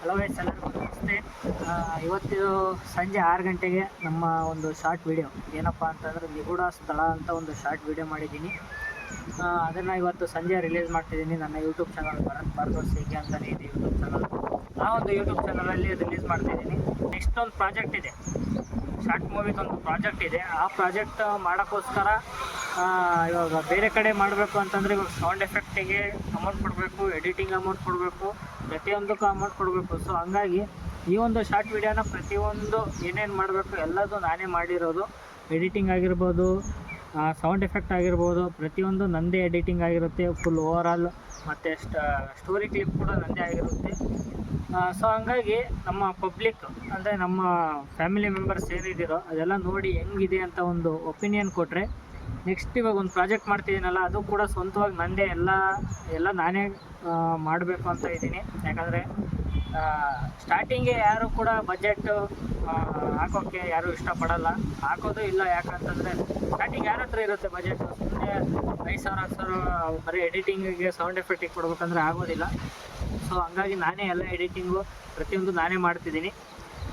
Hello guys, ಎಲ್ಲರಿಗೂ ನಮಸ್ತೆ. ಇವತ್ತು ಸಂಜೆ 6 ಗಂಟೆಗೆ ನಮ್ಮ ಒಂದು ಶಾರ್ಟ್ ವಿಡಿಯೋ ಏನಪ್ಪ ಅಂತಂದರೆ ನಿಗೂಢ ಸ್ಥಳ ಅಂತ ಒಂದು ಶಾರ್ಟ್ ವಿಡಿಯೋ ಮಾಡಿದ್ದೀನಿ. ಅದನ್ನು ಇವತ್ತು ಸಂಜೆ ರಿಲೀಸ್ ಮಾಡ್ತಿದ್ದೀನಿ. ನನ್ನ ಯೂಟ್ಯೂಬ್ ಚಾನಲ್ ಭರತ್ ಭಾರ್ಗವ್ ಸೇಗೆ ಅಂತಲೇ ಇದೆ ಯೂಟ್ಯೂಬ್ ಚಾನಲ್. ಆ ಒಂದು ಯೂಟ್ಯೂಬ್ ಚಾನಲಲ್ಲಿ ರಿಲೀಸ್ ಮಾಡ್ತಿದ್ದೀನಿ. ನೆಕ್ಸ್ಟ್ ಒಂದು ಪ್ರಾಜೆಕ್ಟ್ ಇದೆ, ಶಾರ್ಟ್ ಮೂವಿದೊಂದು ಪ್ರಾಜೆಕ್ಟ್ ಇದೆ. ಆ ಪ್ರಾಜೆಕ್ಟ್ ಮಾಡೋಕ್ಕೋಸ್ಕರ ಇವಾಗ ಬೇರೆ ಕಡೆ ಮಾಡಬೇಕು ಅಂತಂದರೆ ಇವಾಗ ಸೌಂಡ್ ಎಫೆಕ್ಟಿಗೆ ಅಮೌಂಟ್ ಕೊಡಬೇಕು, ಎಡಿಟಿಂಗ್ ಅಮೌಂಟ್ ಕೊಡಬೇಕು, ಪ್ರತಿಯೊಂದಕ್ಕೂ ಅಮೌಂಟ್ ಕೊಡಬೇಕು. ಸೊ ಹಂಗಾಗಿ ಈ ಒಂದು ಶಾರ್ಟ್ ವಿಡಿಯೋನ ಪ್ರತಿಯೊಂದು ಏನೇನು ಮಾಡಬೇಕು ಎಲ್ಲದೂ ನಾನೇ ಮಾಡಿರೋದು. ಎಡಿಟಿಂಗ್ ಆಗಿರ್ಬೋದು, ಸೌಂಡ್ ಎಫೆಕ್ಟ್ ಆಗಿರ್ಬೋದು, ಪ್ರತಿಯೊಂದು ನಂದೇ ಎಡಿಟಿಂಗ್ ಆಗಿರುತ್ತೆ. ಫುಲ್ ಓವರಾಲ್ ಮತ್ತು ಸ್ಟೋರಿ ಕ್ಲಿಪ್ ಕೂಡ ನಂದೇ ಆಗಿರುತ್ತೆ. ಸೊ ಹಂಗಾಗಿ ನಮ್ಮ ಪಬ್ಲಿಕ್ ಅಂದರೆ ನಮ್ಮ ಫ್ಯಾಮಿಲಿ ಮೆಂಬರ್ಸ್ ಏನಿದ್ದೀರೋ ಅದೆಲ್ಲ ನೋಡಿ ಹೆಂಗಿದೆ ಅಂತ ಒಂದು ಒಪಿನಿಯನ್ ಕೊಟ್ಟರೆ, ನೆಕ್ಸ್ಟ್ ಇವಾಗ ಒಂದು ಪ್ರಾಜೆಕ್ಟ್ ಮಾಡ್ತಿದ್ದೀನಲ್ಲ ಅದು ಕೂಡ ಸ್ವಂತವಾಗಿ ನಂದೇ ಎಲ್ಲ ನಾನೇ ಮಾಡಬೇಕು ಅಂತ ಇದ್ದೀನಿ. ಯಾಕಂದರೆ ಸ್ಟಾರ್ಟಿಂಗೆ ಯಾರು ಕೂಡ ಬಜೆಟ್ ಹಾಕೋಕ್ಕೆ ಯಾರೂ ಇಷ್ಟಪಡಲ್ಲ, ಹಾಕೋದು ಇಲ್ಲ. ಯಾಕಂತಂದರೆ ಸ್ಟಾರ್ಟಿಂಗ್ ಯಾರ ಹತ್ರ ಇರುತ್ತೆ ಬಜೆಟು? ಸುಮ್ಮನೆ 5,000 10,000 ಬರೀ ಎಡಿಟಿಂಗಿಗೆ ಸೌಂಡ್ ಎಫೆಕ್ಟಿಗೆ ಕೊಡ್ಬೇಕಂದ್ರೆ ಆಗೋದಿಲ್ಲ. ಸೊ ಹಂಗಾಗಿ ನಾನೇ ಎಲ್ಲ ಎಡಿಟಿಂಗು ಪ್ರತಿಯೊಂದು ನಾನೇ ಮಾಡ್ತಿದ್ದೀನಿ.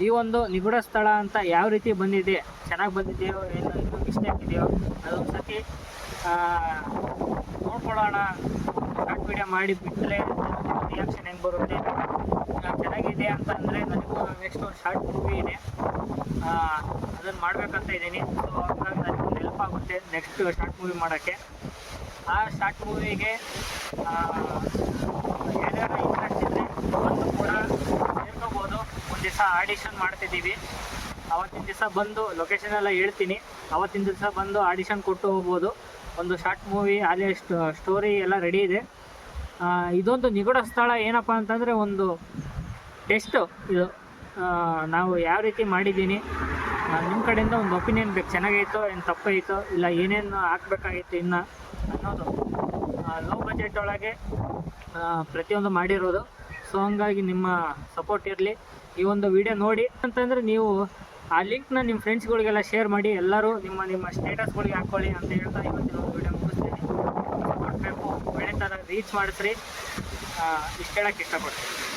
ಈ ಒಂದು ನಿಗೂಢ ಸ್ಥಳ ಅಂತ ಯಾವ ರೀತಿ ಬಂದಿದೆ, ಚೆನ್ನಾಗಿ ಬಂದಿದೆಯೋ ಏನು ಇನ್ನೂ ಮಿಸ್ಟೇಕ್ ಇದೆಯೋ ಅದೊಂದು ಸತಿ ನೋಡ್ಕೊಳ್ಳೋಣ. ಶಾರ್ಟ್ ವಿಡಿಯೋ ಮಾಡಿ ಬಿಟ್ಟರೆ ರಿಯಾಕ್ಷನ್ ಹೆಂಗೆ ಬರುತ್ತೆ. ಚೆನ್ನಾಗಿದೆ ಅಂತ ಅಂದರೆ ನನಗೂ ನೆಕ್ಸ್ಟ್ ಒಂದು ಶಾರ್ಟ್ ಮೂವಿ ಇದೆ, ಅದನ್ನು ಮಾಡಬೇಕಂತ ಇದ್ದೀನಿ. ಸೊ ಹಾಗಾಗಿ ನನಗೊಂದು ಹೆಲ್ಪ್ ಆಗುತ್ತೆ ನೆಕ್ಸ್ಟ್ ಶಾರ್ಟ್ ಮೂವಿ ಮಾಡೋಕ್ಕೆ. ಆ ಶಾರ್ಟ್ ಮೂವಿಗೆ ಯಾರ್ಯಾರು ಇಂಟ್ರೆಸ್ಟ್ ಇದ್ದರೆ ಬಂದು ಕೂಡ ಸೇರ್ಕೋಬೋದು. ಒಂದು ದಿವಸ ಆಡಿಷನ್ ಮಾಡ್ತಿದ್ದೀವಿ, ಆವತ್ತಿನ ದಿವಸ ಬಂದು ಲೊಕೇಶನ್ ಎಲ್ಲ ಹೇಳ್ತೀನಿ. ಆವತ್ತಿನ ದಿವಸ ಬಂದು ಆಡಿಷನ್ ಕೊಟ್ಟು ಹೋಗ್ಬೋದು. ಒಂದು ಶಾರ್ಟ್ ಮೂವಿ ಅಲ್ಲಿ ಸ್ಟೋರಿ ಎಲ್ಲ ರೆಡಿ ಇದೆ. ಇದೊಂದು ನಿಗೂಢ ಸ್ಥಳ ಏನಪ್ಪ ಅಂತಂದರೆ ಒಂದು ಟೆಸ್ಟು ಇದು. ನಾವು ಯಾವ ರೀತಿ ಮಾಡಿದ್ದೀನಿ, ನಿಮ್ಮ ಕಡೆಯಿಂದ ಒಂದು ಒಪಿನಿಯನ್ ಬೇಕು. ಚೆನ್ನಾಗೈತೋ ಏನು ತಪ್ಪಾಯಿತೋ ಇಲ್ಲ ಏನೇನು ಹಾಕ್ಬೇಕಾಗಿತ್ತು ಇನ್ನು ಅನ್ನೋದು. ಲೋ ಬಜೆಟ್ ಒಳಗೆ ಪ್ರತಿಯೊಂದು ಮಾಡಿರೋದು. ಸೊ ಹಂಗಾಗಿ ನಿಮ್ಮ ಸಪೋರ್ಟ್ ಇರಲಿ. ಈ ಒಂದು ವಿಡಿಯೋ ನೋಡಿ ಅಂತಂದರೆ ನೀವು ಆ ಲಿಂಕ್ನ ನಿಮ್ಮ ಫ್ರೆಂಡ್ಸ್ಗಳಿಗೆಲ್ಲ ಶೇರ್ ಮಾಡಿ. ಎಲ್ಲರೂ ನಿಮ್ಮ ಸ್ಟೇಟಸ್ಗಳಿಗೆ ಹಾಕ್ಕೊಳ್ಳಿ ಅಂತ ಹೇಳ್ತಾ ಇವತ್ತಿನ ಒಂದು ವಿಡಿಯೋ ಮುಗಿಸ್ತೀನಿ. ಸಪೋರ್ಟ್ ಬೇಕು, ಒಳ್ಳೆ ಥರ ರೀಚ್ ಮಾಡಿಸ್ರಿ, ಇಷ್ಟು ಹೇಳೋಕ್ಕೆ ಇಷ್ಟಪಡ್ತೀನಿ.